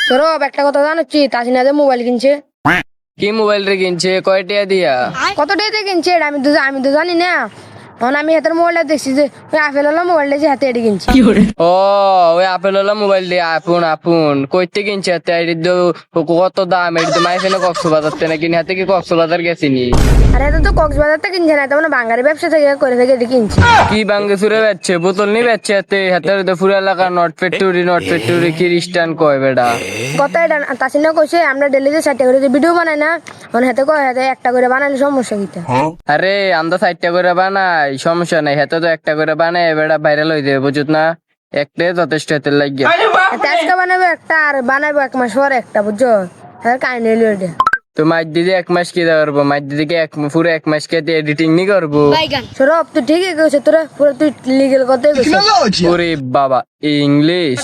সৌরভ একটা কথা জানাচ্ছি, তাসিনা যে মোবাইল কিনছে। কি মোবাইল রে কিনছে, কয় টাকা দিয়া? কত টাকা কিনছে এটা আমি তো জানি না। এখন আমি হাতের মোবাইলটা দেখছি যে ওই আপেল ওলা মোবাইলটা যে হাতে এটি কিনছি। ও ওই আপেল ওলা মোবাইল দিয়ে আপন আপন কইতে কিনছে হাতে এটি তো কত দাম, এটি তো মাইফেনে কক্সবাজার থেকে কিনে হাতে কি কক্সবাজার গেছিনি? আর এটা তো কক্সবাজার থেকে কিনছে না, এটা মানে বাঙালি ব্যবসা থেকে করে থেকে এটি কিনছে। কি বাঙ্গে সুরে বেচছে, বোতল নি বেচছে হাতে হাতের তো পুরো এলাকা নট ফ্যাক্টরি খ্রিস্টান কয় বেটা। কত এটা তাসিনা কইছে আমরা ডেলি যে 60টা করে ভিডিও বানাই না, মানে হাতে কয় হাতে একটা করে বানাইলে সমস্যা কিতা। আরে আমরা 60টা করে বানাই, সমস্যা নাই, হাতে তো একটা করে বানাই বেটা ভাইরাল হয়ে যাবে, বুঝত না? একটাই যথেষ্ট হাতের লাগিয়ে। আজকে বানাবো একটা আর বানাবো 1 মাস পর একটা, বুঝছো? হ্যাঁ কাহিনী হইলো এটা। তো মাইর দিদি 1 মাস কি করবো, মাইর দিদিকে পুরো 1 মাস কে এডিটিং নি করবো? সৌরভ তুই ঠিকই কইছিস, তোরা পুরো তুই লিগেল কথাই কইছিস। ওরে বাবা, ইংলিশ